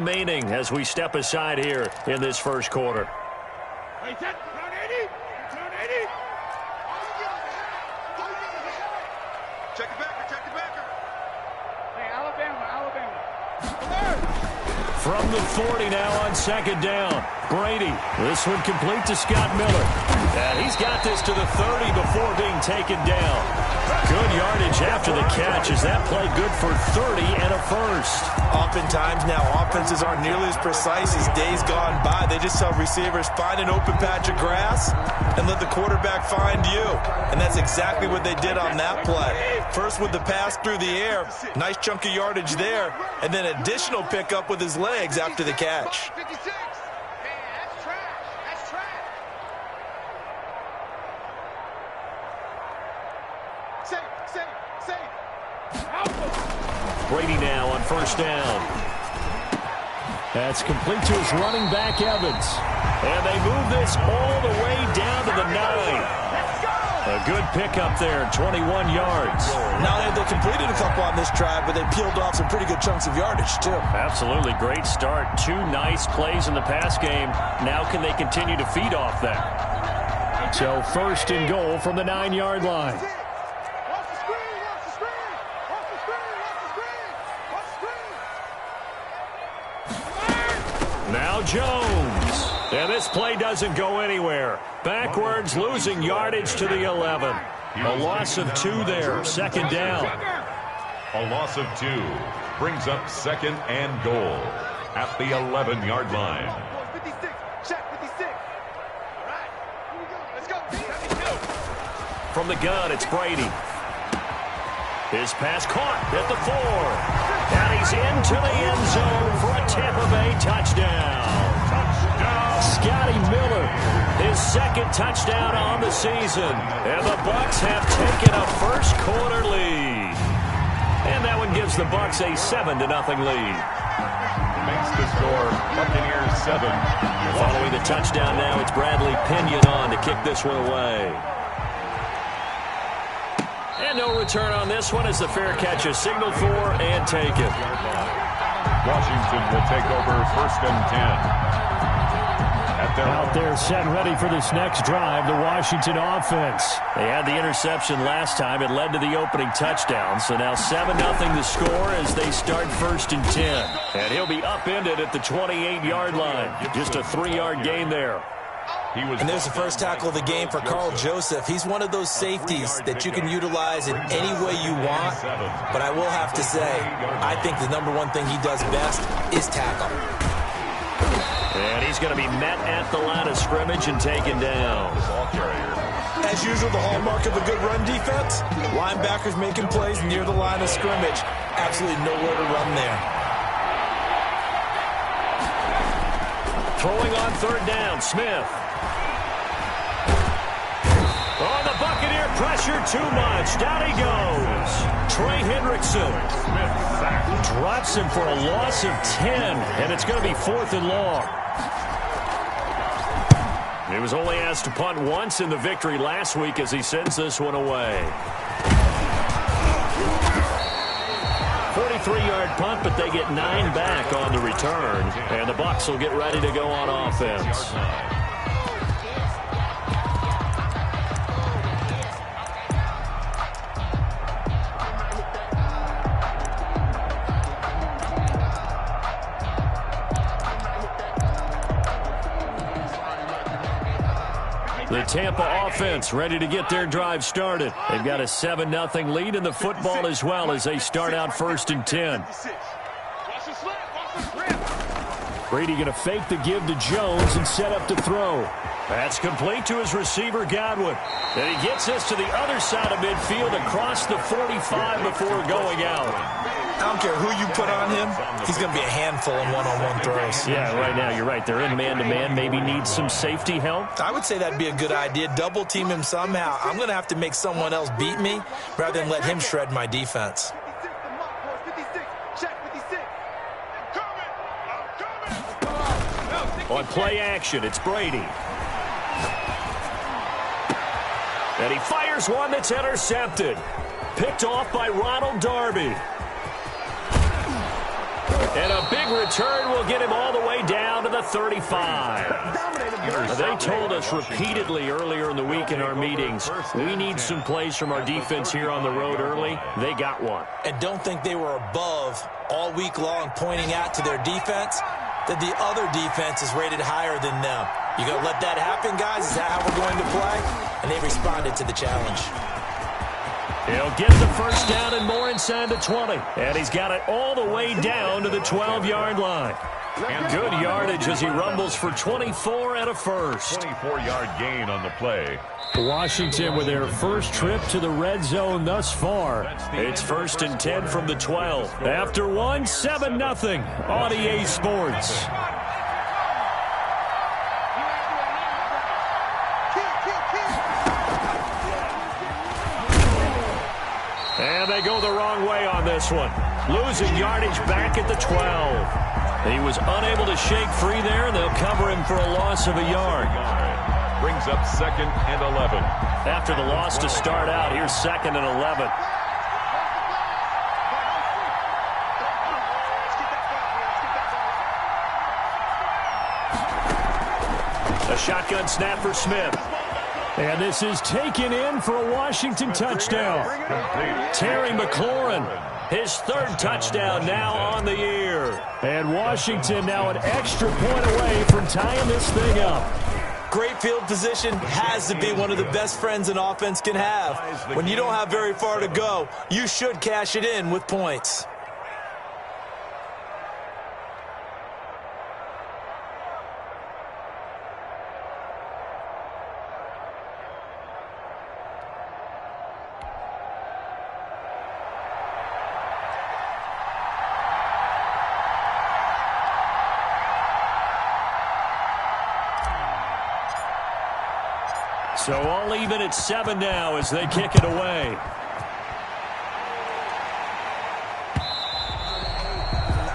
Remaining as we step aside here in this first quarter. Hey, set, turn 80, turn 80. Check the backer, check the backer. Hey, Alabama. From the 40 now on second down. Brady, this one complete to Scott Miller. And he's got this to the 30 before being taken down. Good yardage after the catch as that play good for 30 and a first. Oftentimes now offenses aren't nearly as precise as days gone by. They just tell receivers, find an open patch of grass and let the quarterback find you. And that's exactly what they did on that play. First with the pass through the air, nice chunk of yardage there, and then additional pickup with his legs after the catch. 56. Man, that's trash. That's trash. Safe. Brady now on first down. That's complete to his running back, Evans. And they move this all the way down to the 9. A good pickup there, 21 yards. Not only have they completed a couple on this drive, but they peeled off some pretty good chunks of yardage, too. Absolutely great start. 2 nice plays in the pass game. Now can they continue to feed off that? So first and goal from the 9-yard line. Now Jones. And this play doesn't go anywhere. Backwards, losing yardage to the 11. A loss of 2 there, second down. A loss of 2 brings up second and goal at the 11-yard line. 56, check 56. All right, here we go. Let's go. 72. From the gun, it's Brady. His pass caught at the 4. And he's into the end zone for a Tampa Bay touchdown. Scotty Miller, his second touchdown on the season. And the Bucs have taken a first quarter lead. And that one gives the Bucs a 7-0 lead. Makes the score Buccaneers 7. Following the touchdown now, it's Bradley Pinion on to kick this one away. And no return on this one as the fair catch is signaled for and taken. Washington will take over first and 10. Out there set and ready for this next drive, the Washington offense. They had the interception last time. It led to the opening touchdown. So now 7-0 the score as they start first and 10. And he'll be upended at the 28-yard line. Just a 3-yard gain there. And there's the first tackle of the game for Carl Joseph. He's one of those safeties that you can utilize in any way you want. But I will have to say, I think the number one thing he does best is tackle. And he's going to be met at the line of scrimmage and taken down. As usual, the hallmark of a good run defense, linebackers making plays near the line of scrimmage. Absolutely nowhere to run there. Throwing on third down, Smith. Oh, the Buccaneer pressure too much. Down he goes. Trey Hendrickson drops him for a loss of 10, and it's going to be 4th and long. He was only asked to punt once in the victory last week as he sends this one away. 43-yard punt, but they get 9 back on the return, and the Bucs will get ready to go on offense. The Tampa offense ready to get their drive started. They've got a 7-0 lead in the football as well as they start out first and 10. Brady going to fake the give to Jones and set up to throw. That's complete to his receiver, Godwin. And he gets this to the other side of midfield across the 45 before going out. I don't care who you put on him, he's going to be a handful in one-on-one throws. Yeah, right now, you're right. They're in man-to-man, maybe need some safety help. I would say that'd be a good idea. Double team him somehow. I'm going to have to make someone else beat me rather than let him shred my defense. On play action, it's Brady. And he fires one that's intercepted. Picked off by Ronald Darby. And a big return will get him all the way down to the 35. They told us repeatedly earlier in the week in our meetings, we need some plays from our defense here on the road early. They got one. And don't think they were above all week long pointing out to their defense that the other defense is rated higher than them. You going to let that happen, guys? Is that how we're going to play? And they responded to the challenge. He'll get the first down and more inside the 20. And he's got it all the way down to the 12-yard line. Good yardage as he rumbles for 24 and a first. 24-yard gain on the play. Washington with their first trip to the red zone thus far. It's 1st and 10 from the 12. After one, 7-0 on EA Sports. And they go the wrong way on this one. Losing yardage back at the 12. He was unable to shake free there, and they'll cover him for a loss of a yard. Brings up 2nd and 11. After the loss to start out, here's 2nd and 11. A shotgun snap for Smith. And this is taken in for a Washington touchdown. Terry McLaurin, his 3rd touchdown now on the year. And Washington now an extra point away from tying this thing up. Great field position has to be one of the best friends an offense can have. When you don't have very far to go, you should cash it in with points. So all even at 7 now as they kick it away.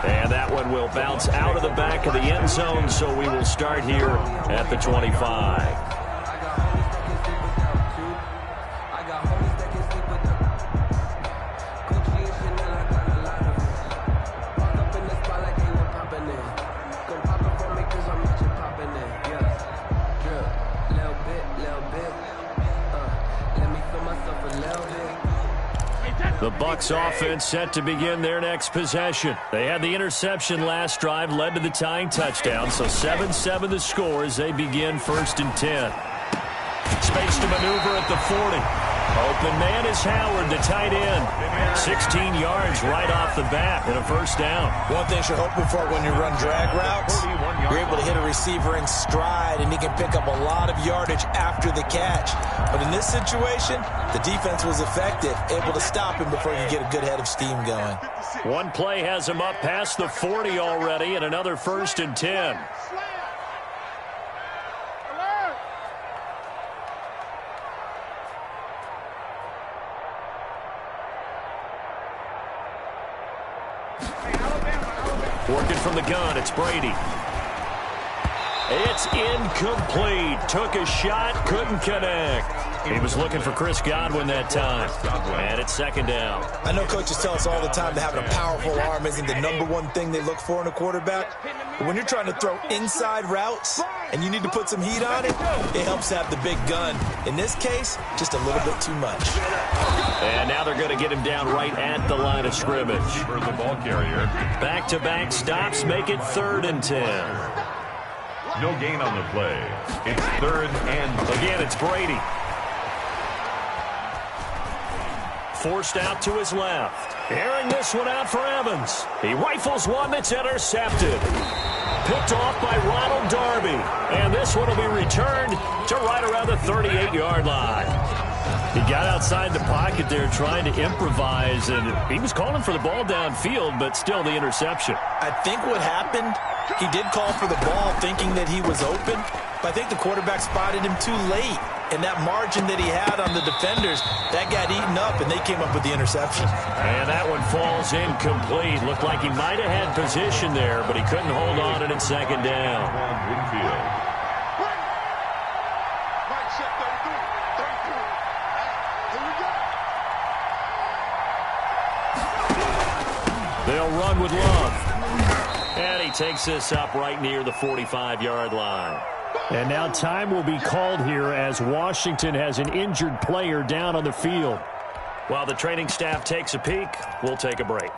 And that one will bounce out of the back of the end zone, so we will start here at the 25. The Bucs offense set to begin their next possession. They had the interception last drive, led to the tying touchdown, so 7-7 the score as they begin 1st and 10. Space to maneuver at the 40. Open man is Howard, the tight end. 16 yards right off the bat and a first down. One thing you're hoping for when you run drag routes, you're able to hit a receiver in stride, and he can pick up a lot of yardage after the catch. But in this situation, the defense was effective, able to stop him before he could get a good head of steam going. One play has him up past the 40 already, and another 1st and 10. Working from the gun, it's Brady. It's incomplete. Took a shot, couldn't connect. He was looking for Chris Godwin that time. And it's 2nd down. I know coaches tell us all the time that having a powerful arm isn't the #1 thing they look for in a quarterback. But when you're trying to throw inside routes and you need to put some heat on it, it helps have the big gun. In this case, just a little bit too much. And now they're going to get him down right at the line of scrimmage. For the ball carrier. Back-to-back stops make it 3rd and 10. No gain on the play. It's 3rd and... Again, it's Brady. Forced out to his left. Airing this one out for Evans. He rifles one that's intercepted. Picked off by Ronald Darby. And this one will be returned to right around the 38-yard line. He got outside the pocket there trying to improvise, and he was calling for the ball downfield, but still the interception. I think what happened, he did call for the ball thinking that he was open, but I think the quarterback spotted him too late. And that margin that he had on the defenders, that got eaten up, and they came up with the interception. And that one falls incomplete. Looked like he might have had position there, but he couldn't hold on it at 2nd down. They'll run with Love. And he takes this up right near the 45-yard line. And now time will be called here as Washington has an injured player down on the field. While the training staff takes a peek, we'll take a break.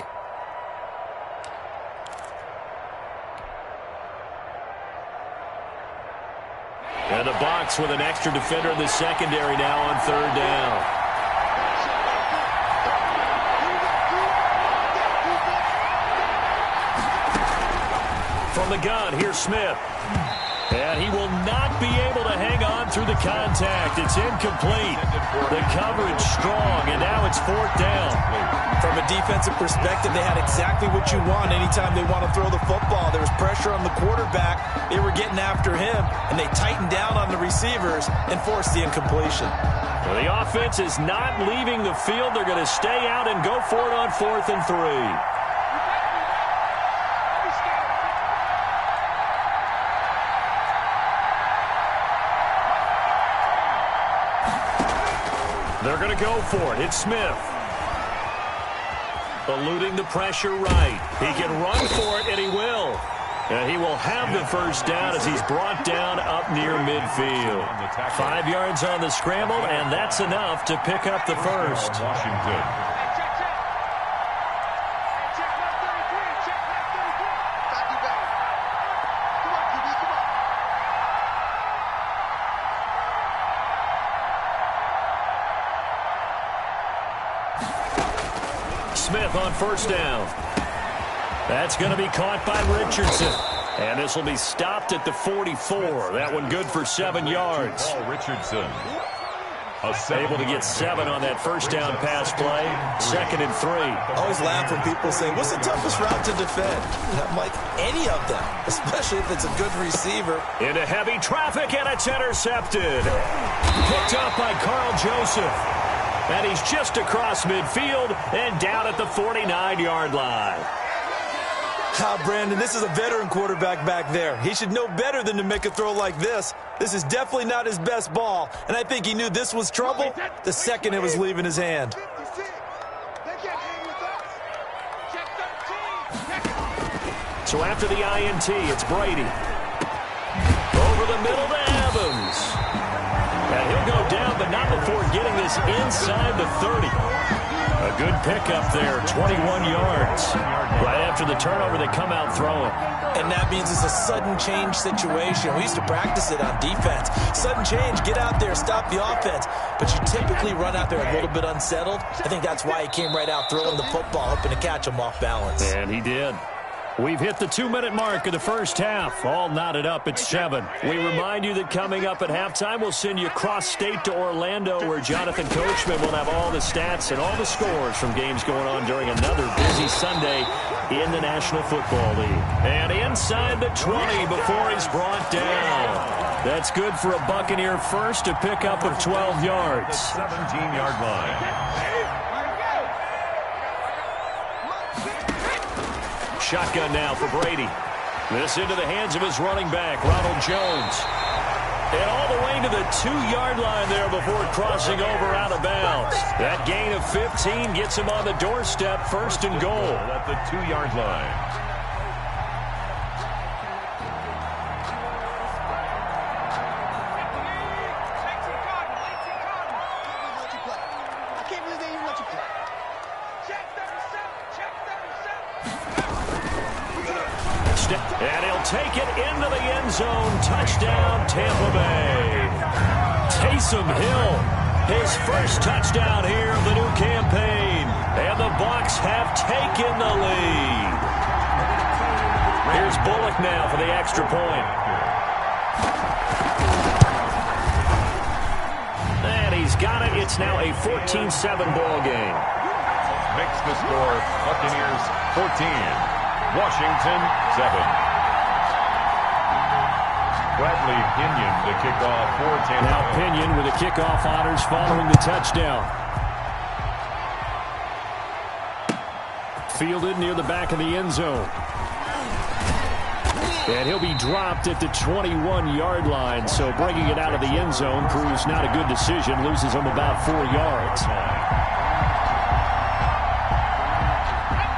And the Bucs with an extra defender in the secondary now on third down. From the gun, here's Smith. And he will not be able to hang on through the contact. It's incomplete. The coverage strong, and now it's fourth down. From a defensive perspective, they had exactly what you want anytime they want to throw the football. There was pressure on the quarterback. They were getting after him, and they tightened down on the receivers and forced the incompletion. Well, the offense is not leaving the field. They're going to stay out and go for it on 4th and 3. They're going to go for it. It's Smith. Eluding the pressure right. He can run for it, and he will. And he will have the first down as he's brought down up near midfield. 5 yards on the scramble, and that's enough to pick up the first. Washington. Smith on first down. That's going to be caught by Richardson. And this will be stopped at the 44. That one good for 7 yards. Richardson. Able to get 7 on that first down pass play. 2nd and 3. I always laugh when people say, what's the toughest route to defend? And I'm like, any of them, especially if it's a good receiver. Into heavy traffic, and it's intercepted. Picked up by Carl Joseph. And he's just across midfield and down at the 49-yard line. Brandon, this is a veteran quarterback back there. He should know better than to make a throw like this. This is definitely not his best ball, and I think he knew this was trouble the second it was leaving his hand. So after the INT, it's Brady. Over the middle to Evans. And he'll go down, but not before getting this inside the 30. A good pickup there, 21 yards. Right after the turnover, they come out throwing. And that means it's a sudden change situation. We used to practice it on defense. Sudden change, get out there, stop the offense. But you typically run out there a little bit unsettled. I think that's why he came right out throwing the football, hoping to catch him off balance. And he did. We've hit the 2-minute mark of the first half. All knotted up at 7. We remind you that coming up at halftime, we'll send you cross-state to Orlando, where Jonathan Coachman will have all the stats and all the scores from games going on during another busy Sunday in the National Football League. And inside the 20 before he's brought down. That's good for a Buccaneer first, to pick up of 12 yards. 17-yard line. Shotgun now for Brady. This into the hands of his running back, Ronald Jones. And all the way to the 2-yard line there before crossing over out of bounds. That gain of 15 gets him on the doorstep, 1st and goal. At the 2-yard line. And he'll take it into the end zone. Touchdown, Tampa Bay. Taysom Hill, his first touchdown here of the new campaign. And the Bucs have taken the lead. Here's Bullock now for the extra point. And he's got it. It's now a 14-7 ball game. Makes the score Buccaneers 14. Washington 7. Bradley Pinion the kickoff for Tampa. Now Pinion with the kickoff honors following the touchdown. Fielded near the back of the end zone. And he'll be dropped at the 21-yard line, so bringing it out of the end zone proves not a good decision. Loses him about 4 yards.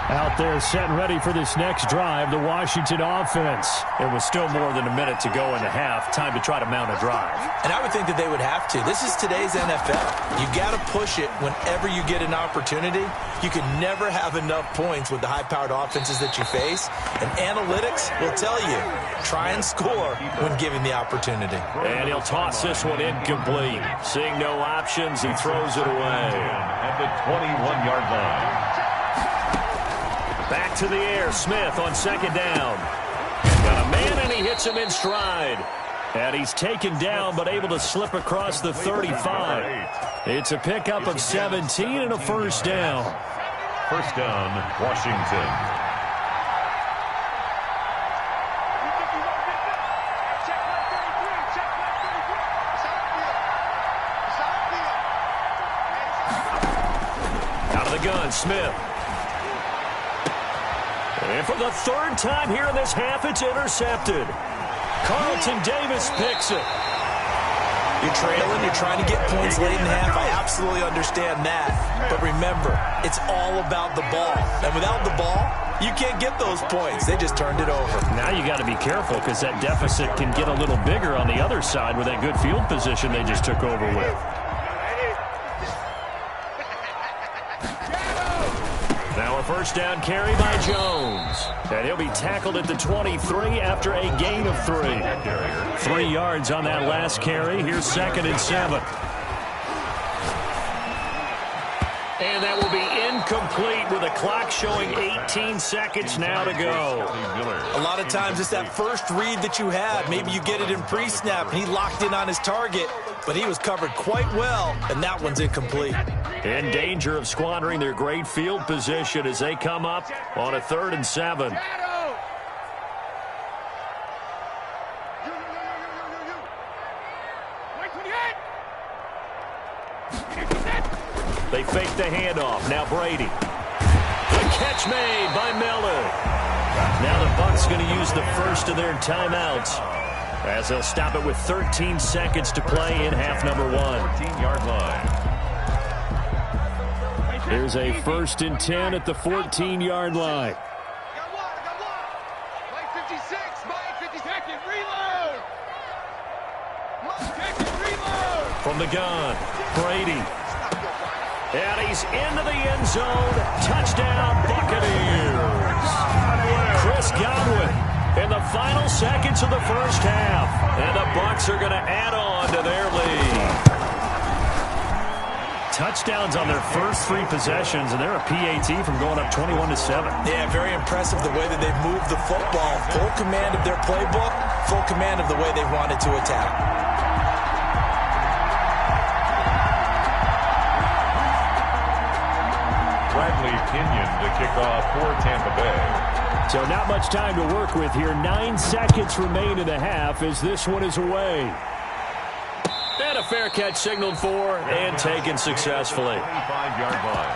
Out there set and ready for this next drive, the Washington offense. It was still more than a minute to go in the half. Time to try to mount a drive. And I would think that they would have to. This is today's NFL. You got to push it whenever you get an opportunity. You can never have enough points with the high-powered offenses that you face. And analytics will tell you, try and score when given the opportunity. And he'll toss this one incomplete. Seeing no options, he throws it away. At the 21-yard line. Back to the air, Smith on second down. Got a man, and he hits him in stride. And he's taken down, but able to slip across the 35. It's a pickup of 17 and a first down. First down, Washington. Out of the gun, Smith. And for the third time here in this half, it's intercepted. Carlton Davis picks it. You're trailing, you're trying to get points late in the half. I absolutely understand that. But remember, it's all about the ball. And without the ball, you can't get those points. They just turned it over. Now you got to be careful because that deficit can get a little bigger on the other side with that good field position they just took over with. Now a first down carry by Jones. And he'll be tackled at the 23 after a gain of 3. 3 yards on that last carry. Here's 2nd and 7. And that will be incomplete with the clock showing 18 seconds now to go. A lot of times it's that first read that you have. Maybe you get it in pre-snap, and he locked in on his target, but he was covered quite well, and that one's incomplete. In danger of squandering their great field position as they come up on a 3rd and 7. They fake the handoff. Now Brady. The catch made by Miller. Now the Bucs going to use the first of their timeouts as they'll stop it with 13 seconds to play in half number 1. 14-yard line. Here's a 1st and 10 at the 14-yard line. Play 56, Mike, 52nd, reload! Reload! From the gun, Brady. And he's into the end zone. Touchdown, Buccaneers. Chris Godwin in the final seconds of the first half. And the Bucs are going to add on to their lead. Touchdowns on their first 3 possessions, and they're a PAT from going up 21-7. Yeah, very impressive the way that they've moved the football. Full command of their playbook, full command of the way they wanted to attack. Bradley Kenyon to kick off for Tampa Bay. So not much time to work with here. 9 seconds remain in the half as this one is away. And a fair catch signaled for and taken successfully. 25-yard line.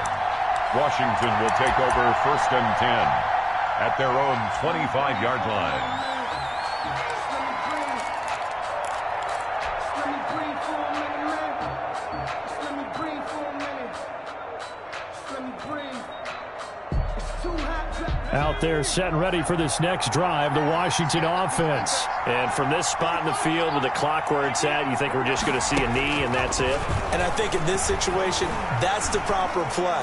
Washington will take over 1st and 10 at their own 25-yard line. Out there set and ready for this next drive, the Washington offense. And from this spot in the field with the clock where it's at, you think we're just going to see a knee and that's it? And I think in this situation, that's the proper play.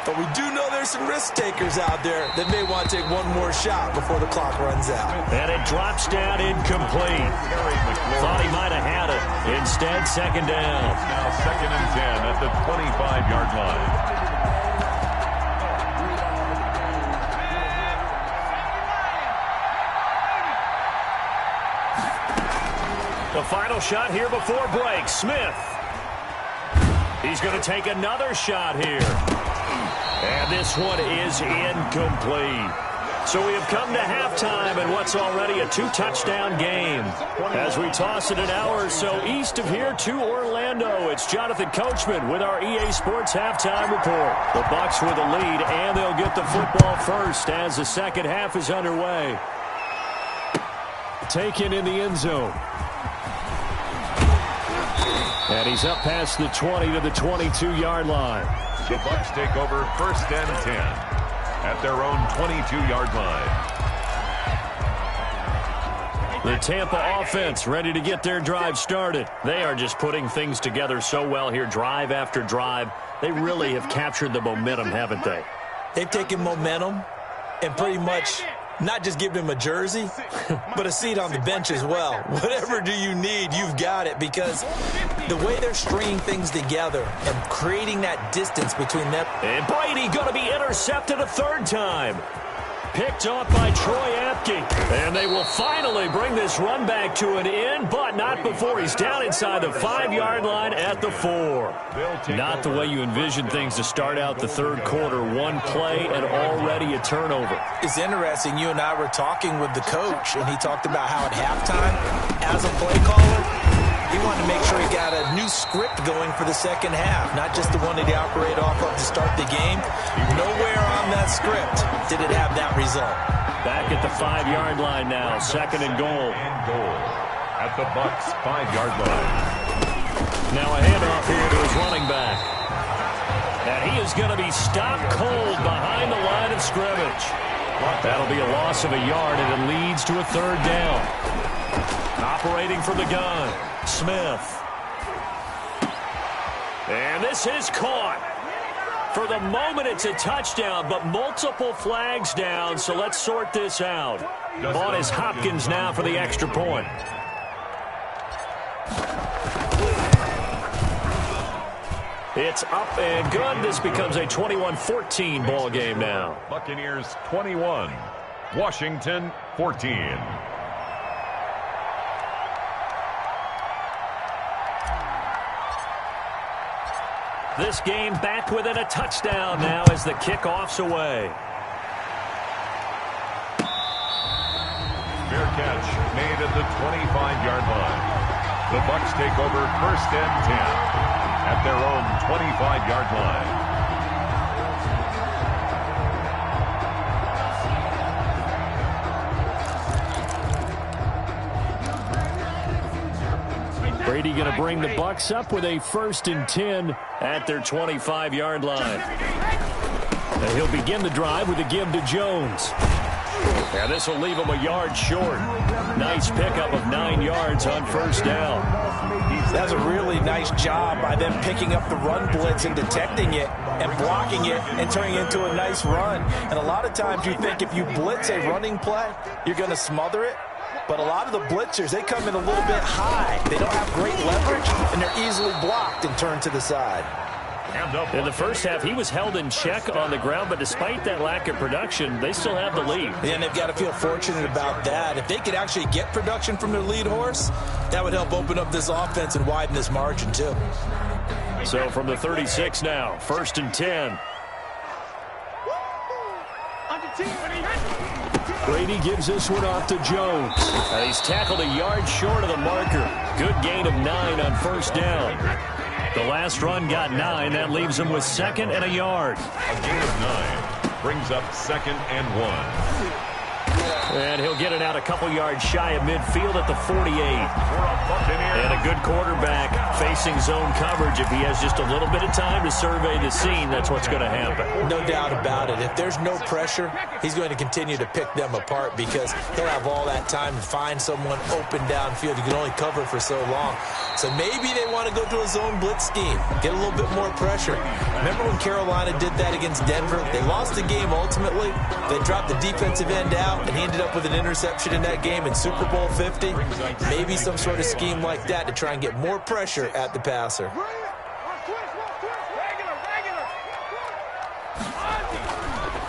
But we do know there's some risk takers out there that may want to take one more shot before the clock runs out. And it drops down incomplete. Thought he might have had it. Instead, 2nd down. Now 2nd and 10 at the 25-yard line. The final shot here before break. Smith. He's going to take another shot here. And this one is incomplete. So we have come to halftime in what's already a 2-touchdown game. As we toss it an hour or so east of here to Orlando, it's Jonathan Coachman with our EA Sports Halftime Report. The Bucs with the lead, and they'll get the football first as the second half is underway. Taken in the end zone. And he's up past the 20 to the 22-yard line. The Bucs take over 1st and 10. at their own 22-yard line. The Tampa offense ready to get their drive started. They are just putting things together so well here, drive after drive. They really have captured the momentum, haven't they? They've taken momentum and pretty much not just given him a jersey, but a seat on the bench as well. Whatever do you need, you've got it, because the way they're stringing things together and creating that distance between them. And Brady going to be intercepted a third time. Picked off by Troy Apke. And they will finally bring this run back to an end, but not before he's down inside the 5-yard line at the 4. Not the way you envision things to start out the third quarter. One play and already a turnover. It's interesting. You and I were talking with the coach, and he talked about how at halftime, as a play caller, he wanted to make sure he got a new script going for the second half, not just the one that he operated off of to start the game. Nowhere on that script did it have that result. Back at the 5-yard line now, second and goal. At the Bucs' 5-yard line. Now a handoff here to his running back. And he is going to be stopped cold behind the line of scrimmage. That'll be a loss of a yard, and it leads to a third down. Operating from the gun, Smith. And this is caught. For the moment, it's a touchdown, but multiple flags down, so let's sort this out. Ball is Hopkins now for the extra point. It's up and good. This becomes a 21-14 ball game now. Buccaneers 21, Washington 14. This game back within a touchdown now as the kickoff's away. Fair catch made at the 25-yard line. The Bucs take over first and 10 at their own 25-yard line. Brady going to bring the Bucs up with a first and 10 at their 25-yard line. And he'll begin the drive with a give to Jones. And this will leave him a yard short. Nice pickup of 9 yards on first down. That's a really nice job by them picking up the run blitz and detecting it and blocking it and turning it into a nice run. And a lot of times you think if you blitz a running play, you're going to smother it. But a lot of the blitzers, they come in a little bit high. They don't have great leverage, and they're easily blocked and turned to the side. In the first half, he was held in check on the ground, but despite that lack of production, they still have the lead. Yeah, and they've got to feel fortunate about that. If they could actually get production from their lead horse, that would help open up this offense and widen this margin, too. So from the 36 now, first and 10. Brady gives this one off to Jones. And he's tackled a yard short of the marker. Good gain of 9 on first down. The last run got 9. That leaves him with second and a yard. A gain of 9 brings up second and 1. And he'll get it out a couple yards shy of midfield at the 48. And a good quarterback facing zone coverage. If he has just a little bit of time to survey the scene, that's what's going to happen. No doubt about it. If there's no pressure, he's going to continue to pick them apart because he'll have all that time to find someone open downfield. You can only cover for so long. So maybe they want to go to a zone blitz scheme, get a little bit more pressure. Remember when Carolina did that against Denver? They lost the game ultimately. They dropped the defensive end out, and he ended up with an interception in that game in Super Bowl 50. Maybe some sort of scheme like that to try and get more pressure at the passer.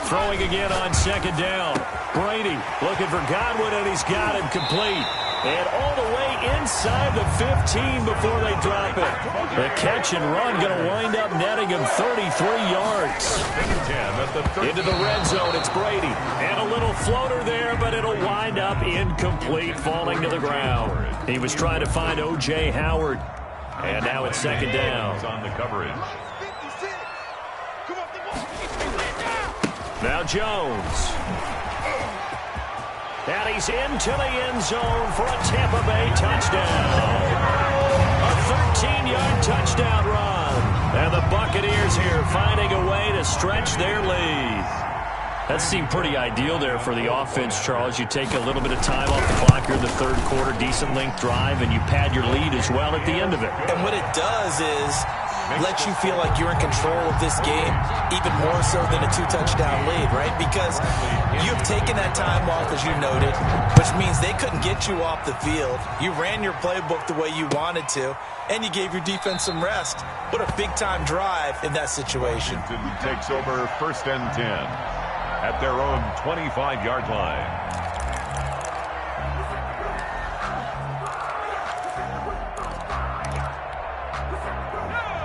Throwing again on second down. Brady looking for Godwin, and he's got him complete. And all the way inside the 15 before they drop it. The catch and run going to wind up netting him 33 yards. Into the red zone, it's Brady. And a little floater there, but it'll wind up incomplete, falling to the ground. He was trying to find O.J. Howard. And now it's second down. On the coverage. Now Jones. And he's into the end zone for a Tampa Bay touchdown. A 13-yard touchdown run. And the Buccaneers here finding a way to stretch their lead. That seemed pretty ideal there for the offense, Charles. You take a little bit of time off the clock here in the third quarter, decent length drive, and you pad your lead as well at the end of it. And what it does is let you feel like you're in control of this game, even more so than a two-touchdown lead, right? Because you've taken that time off, as you noted, which means they couldn't get you off the field. You ran your playbook the way you wanted to, and you gave your defense some rest. What a big-time drive in that situation. Washington takes over 1st and 10 at their own 25-yard line.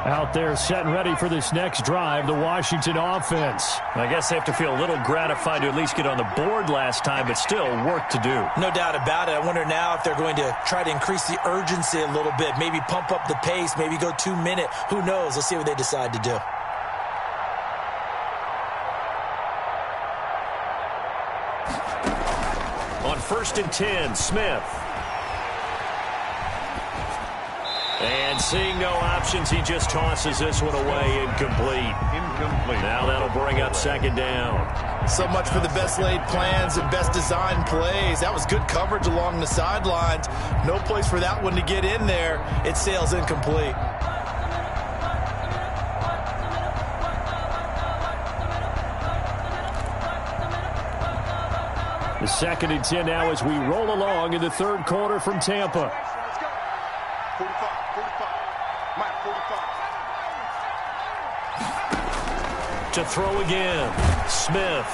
Out there set and ready for this next drive, the Washington offense. I guess they have to feel a little gratified to at least get on the board last time, but still work to do. No doubt about it. I wonder now if they're going to try to increase the urgency a little bit, maybe pump up the pace, maybe go 2-minute. Who knows? Let's see what they decide to do. On 1st and 10, Smith. And seeing no options, he just tosses this one away, incomplete. Now that'll bring up 2nd down. So much for the best laid plans and best designed plays. That was good coverage along the sidelines. No place for that one to get in there. It sails incomplete. The 2nd and 10 now as we roll along in the third quarter from Tampa. Let's go. 45. Mike, 45. To throw again. Smith.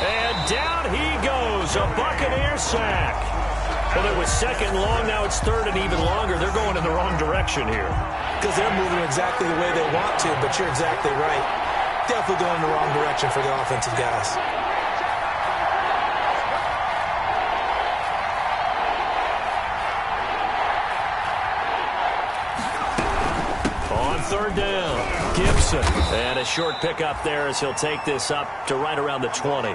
And down he goes. A Buccaneer sack. Well, it was 2nd and long. Now it's 3rd and even longer. They're going in the wrong direction here. Because they're moving exactly the way they want to, but you're exactly right. Definitely going in the wrong direction for the offensive guys. On 3rd down, Gibson. And a short pickup there as he'll take this up to right around the 20.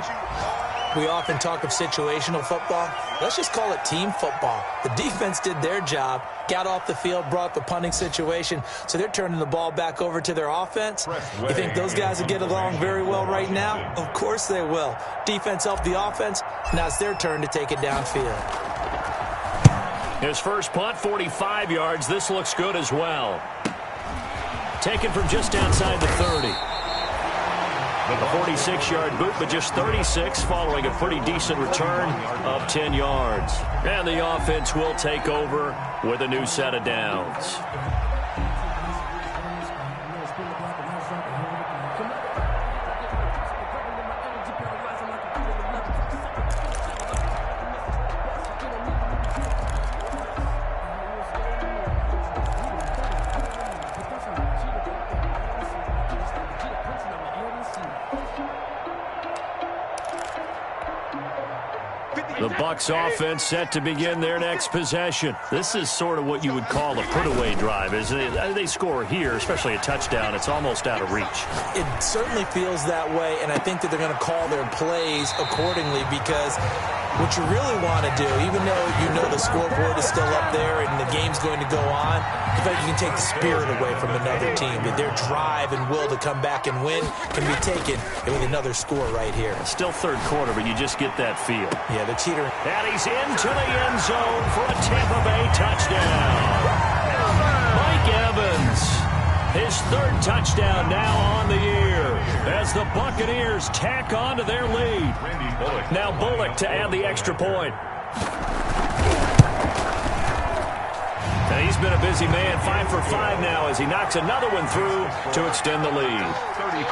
We often talk of situational football. Let's just call it team football. The defense did their job, got off the field, brought the punting situation, so they're turning the ball back over to their offense. You think those guys will get along very well right now? Of course they will. Defense helped the offense. Now it's their turn to take it downfield. His first punt, 45 yards. This looks good as well. Taken from just outside the 30. A 46-yard boot, but just 36 following a pretty decent return of 10 yards. And the offense will take over with a new set of downs. The Bucs offense set to begin their next possession. This is sort of what you would call a put-away drive. As they score here, especially a touchdown, it's almost out of reach. It certainly feels that way, and I think that they're going to call their plays accordingly because what you really want to do, even though you know the scoreboard is still up there and the game's going to go on, in fact, you can take the spirit away from another team. That their drive and will to come back and win can be taken with another score right here. Still third quarter, but you just get that feel. Yeah, they're teetering. And he's into the end zone for a Tampa Bay touchdown. Mike Evans, his 3rd touchdown now on the year as the Buccaneers tack on to their lead. Now Bullock to add the extra point. And he's been a busy man, 5 for 5 now as he knocks another one through to extend the lead. 35,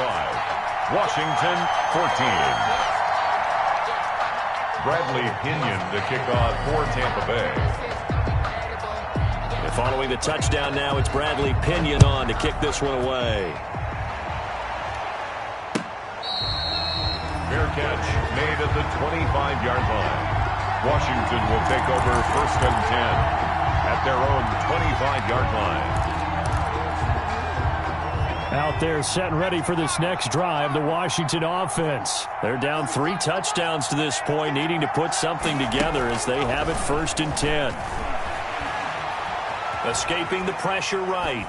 Washington 14. Bradley Pinion to kick off for Tampa Bay. And following the touchdown now, it's Bradley Pinion on to kick this one away. Fair catch made at the 25-yard line. Washington will take over 1st and 10 at their own 25-yard line. Out there set and ready for this next drive, the Washington offense. They're down 3 touchdowns to this point, needing to put something together as they have it 1st and 10. Escaping the pressure right.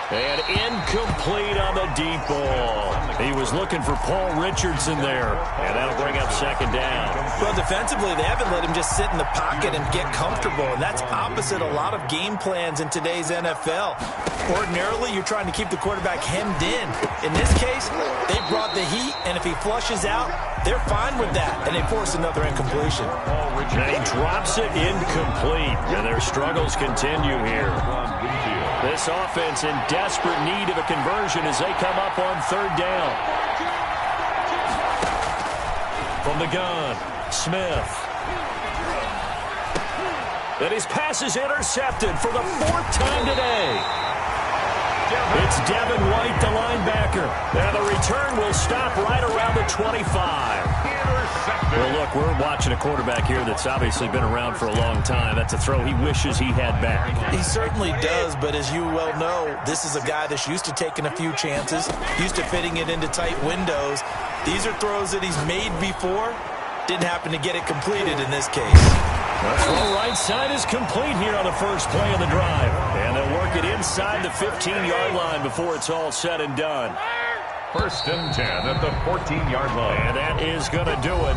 And incomplete on the deep ball. He was looking for Paul Richardson there. And that'll bring up second down. Well, defensively, they haven't let him just sit in the pocket and get comfortable. And that's opposite a lot of game plans in today's NFL. Ordinarily, you're trying to keep the quarterback hemmed in. In this case, they brought the heat, and if he flushes out, they're fine with that. And they force another incompletion. And he drops it incomplete. And their struggles continue here. This offense in desperate need of a conversion as they come up on third down. From the gun, Smith. And his pass is intercepted for the fourth time today. It's Devin White, the linebacker. And the return will stop right around the 25. Well, look, we're watching a quarterback here that's obviously been around for a long time. That's a throw he wishes he had back. He certainly does, but as you well know, this is a guy that's used to taking a few chances, used to fitting it into tight windows. These are throws that he's made before. Didn't happen to get it completed in this case. The throw right side is complete here on the first play of the drive. And they'll work it inside the 15-yard line before it's all said and done. First and 10 at the 14-yard line. And that is going to do it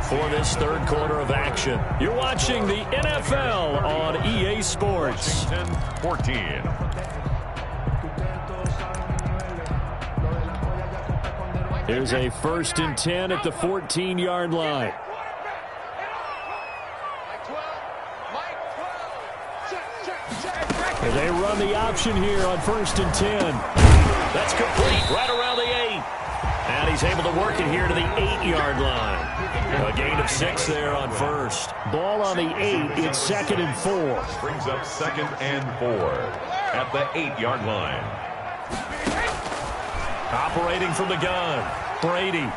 for this third quarter of action. You're watching the NFL on EA Sports. 14. Here's a first and 10 at the 14-yard line. And they run the option here on first and 10. That's complete right around the 8. And he's able to work it here to the 8-yard line. A gain of 6 there on first. Ball on the 8. It's second and 4. Brings up second and 4 at the 8-yard line. Operating from the gun, Brady.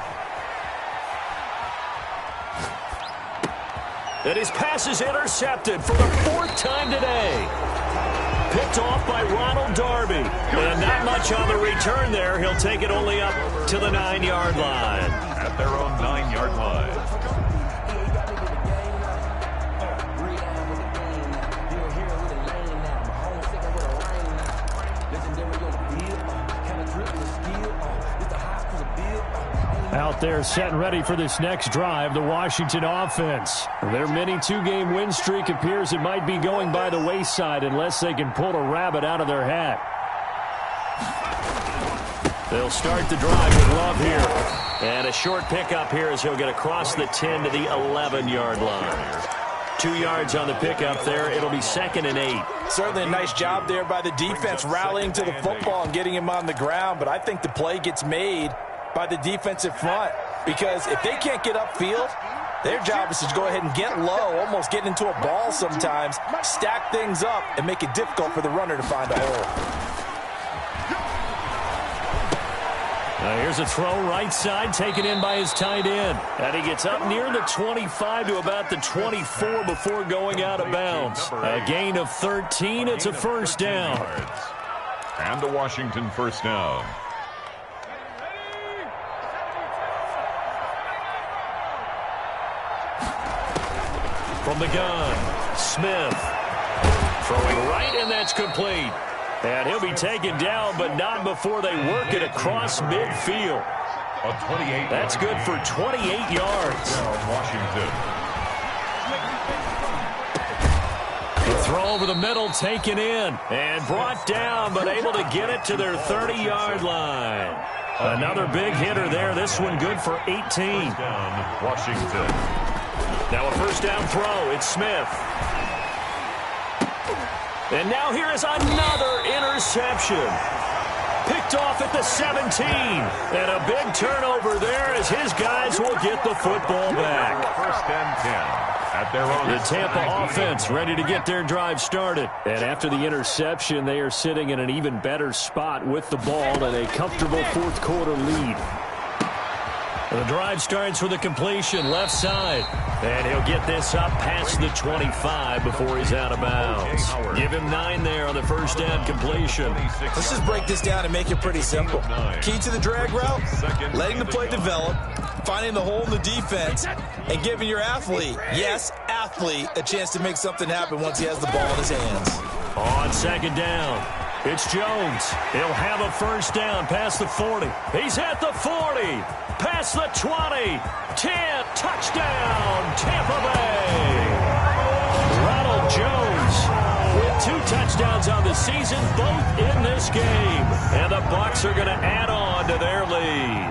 And his pass is intercepted for the fourth time today. Picked off by Ronald Darby. And not much on the return there. He'll take it only up to the 9-yard line. At their own 9-yard line. Out there set and ready for this next drive, the Washington offense. Their mini two-game win streak appears it might be going by the wayside unless they can pull a rabbit out of their hat. They'll start the drive with Love here. And a short pickup here as he'll get across the 10 to the 11-yard line. 2 yards on the pickup there. It'll be second and 8. Certainly a nice job there by the defense rallying to the football and getting him on the ground, but I think the play gets made by the defensive front, because if they can't get upfield, their job is to go ahead and get low, almost get into a ball sometimes, stack things up, and make it difficult for the runner to find a hole. Here's a throw right side, taken in by his tight end. And he gets up near the 25 to about the 24 before going out of bounds. A gain of 13. It's a first down. And a Washington first down. From the gun, Smith. Throwing right, and that's complete. And he'll be taken down, but not before they work it across midfield. A 28. That's good for 28 yards. Washington. The throw over the middle, taken in, and brought down, but able to get it to their 30-yard line. Another big hitter there. This one good for 18. Down, Washington. Now a first down throw. It's Smith. And now here is another interception. Picked off at the 17. And a big turnover there as his guys will get the football back. First and 10 at their own. The Tampa offense ready to get their drive started. And after the interception, they are sitting in an even better spot with the ball and a comfortable fourth quarter lead. The drive starts with a completion left side. And he'll get this up past the 25 before he's out of bounds. Give him 9 there on the first down completion. Let's just break this down and make it pretty simple. Key to the drag route, letting the play develop, finding the hole in the defense, and giving your athlete, yes, athlete, a chance to make something happen once he has the ball in his hands. On second down, It's Jones. He'll have a first down past the 40. He's at the 40. Past the 20. 10. Touchdown, Tampa Bay. Ronald Jones with 2 touchdowns on the season, both in this game. And the Bucs are going to add on to their lead.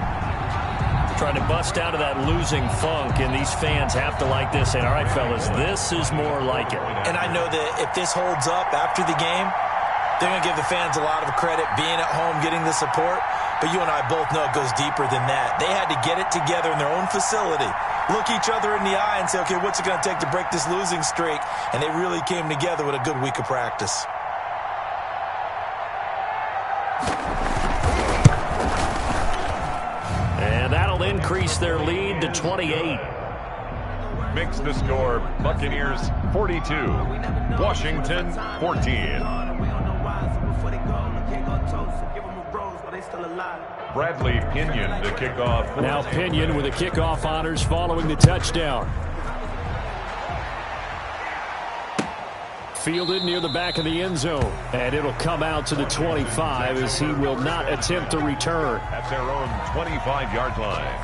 Trying to bust out of that losing funk, and these fans have to like this. And all right, fellas, this is more like it. And I know that if this holds up after the game, they're going to give the fans a lot of credit being at home, getting the support. But you and I both know it goes deeper than that. They had to get it together in their own facility, look each other in the eye and say, okay, what's it going to take to break this losing streak? And they really came together with a good week of practice. And that'll increase their lead to 28. Makes the score Buccaneers 42, Washington 14. Bradley Pinion, the kickoff. Now Pinion with the kickoff honors following the touchdown. Fielded near the back of the end zone. And it'll come out to the 25 as he will not attempt to return. At their own 25-yard line.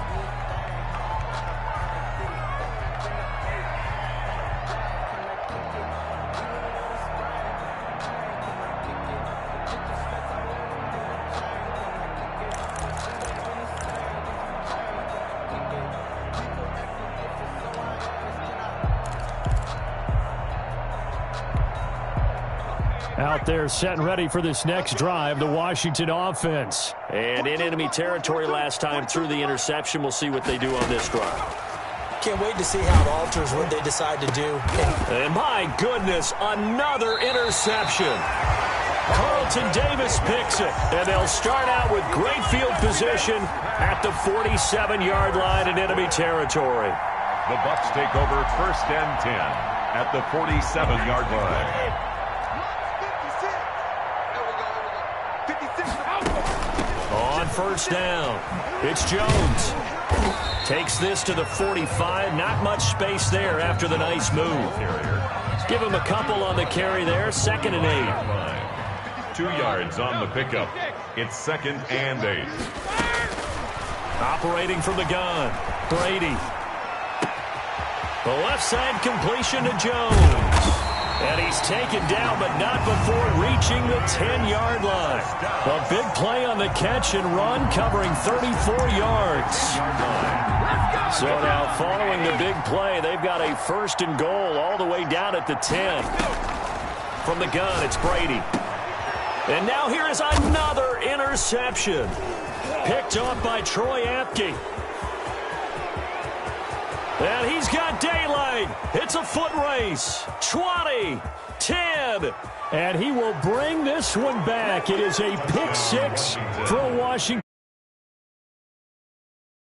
Out there set and ready for this next drive, the Washington offense. And in enemy territory last time through the interception. We'll see what they do on this drive. Can't wait to see how it alters what they decide to do. And my goodness, another interception. Carlton Davis picks it. And they'll start out with great field position at the 47-yard line in enemy territory. The Bucs take over first and 10 at the 47-yard line. On first down, it's Jones. Takes this to the 45. Not much space there after the nice move. Give him a couple on the carry there. 2nd and 8. 2 yards on the pickup. It's 2nd and 8. Operating from the gun, Brady. The left side completion to Jones. And he's taken down, but not before reaching the 10-yard line. A big play on the catch and run, covering 34 yards. So now, following the big play, they've got a 1st and goal all the way down at the 10. From the gun, it's Brady. And now here is another interception. Picked off by Troy Apke. And he's got daylight. It's a foot race. 20, 10. And he will bring this one back. It is a pick 6 for Washington.